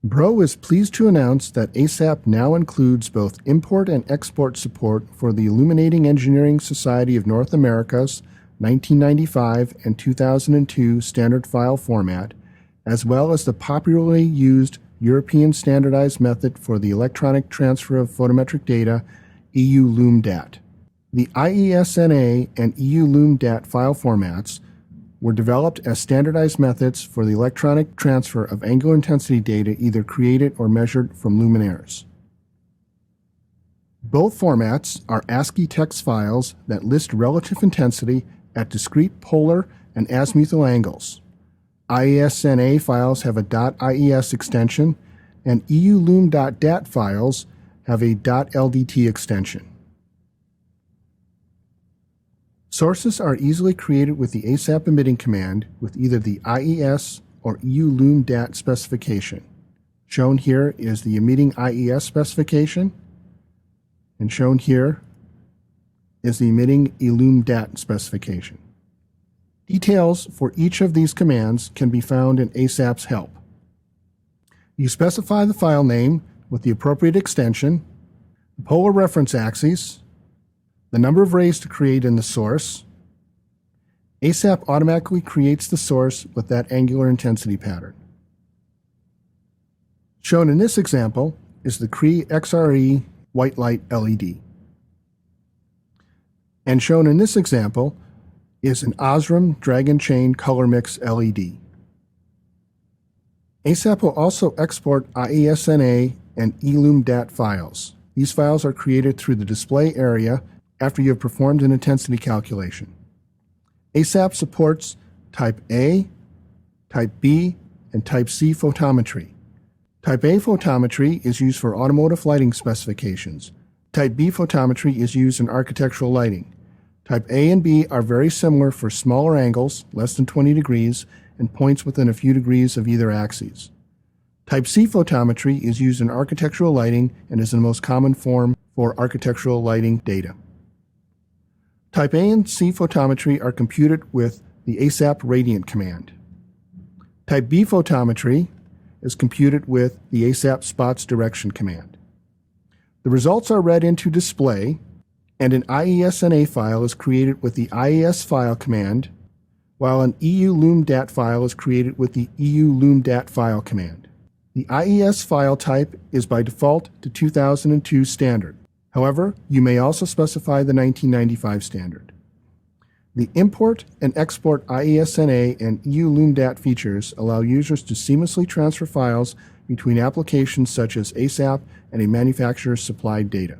Breault is pleased to announce that ASAP now includes both import and export support for the Illuminating Engineering Society of North America's 1995 and 2002 standard file format, as well as the popularly used European standardized method for the electronic transfer of photometric data, EULUMDAT. The IESNA and EULUMDAT file formats were developed as standardized methods for the electronic transfer of angular intensity data either created or measured from luminaires. Both formats are ASCII text files that list relative intensity at discrete polar and azimuthal angles. IESNA files have a .IES extension, and EULUM.DAT files have a .LDT extension. Sources are easily created with the ASAP emitting command with either the IES or EULUMDAT specification. Shown here is the emitting IES specification, and shown here is the emitting EULUMDAT specification. Details for each of these commands can be found in ASAP's help. You specify the file name with the appropriate extension, the polar reference axes, the number of rays to create in the source. ASAP automatically creates the source with that angular intensity pattern. Shown in this example is the Cree XRE white light LED. And shown in this example is an Osram Dragon Chain Color Mix LED. ASAP will also export IESNA and EULUMDAT files. These files are created through the display area after you have performed an intensity calculation. ASAP supports Type A, Type B, and Type C photometry. Type A photometry is used for automotive lighting specifications. Type B photometry is used in architectural lighting. Type A and B are very similar for smaller angles, less than 20 degrees, and points within a few degrees of either axis. Type C photometry is used in architectural lighting and is the most common form for architectural lighting data. Type A and C photometry are computed with the ASAP radiant command. Type B photometry is computed with the ASAP spots direction command. The results are read into display, and an IESNA file is created with the IES file command, while an EULUMDAT file is created with the EULUMDAT file command. The IES file type is by default to 2002 standard. However, you may also specify the 1995 standard. The import and export IESNA and EULUMDAT features allow users to seamlessly transfer files between applications such as ASAP and a manufacturer's supplied data.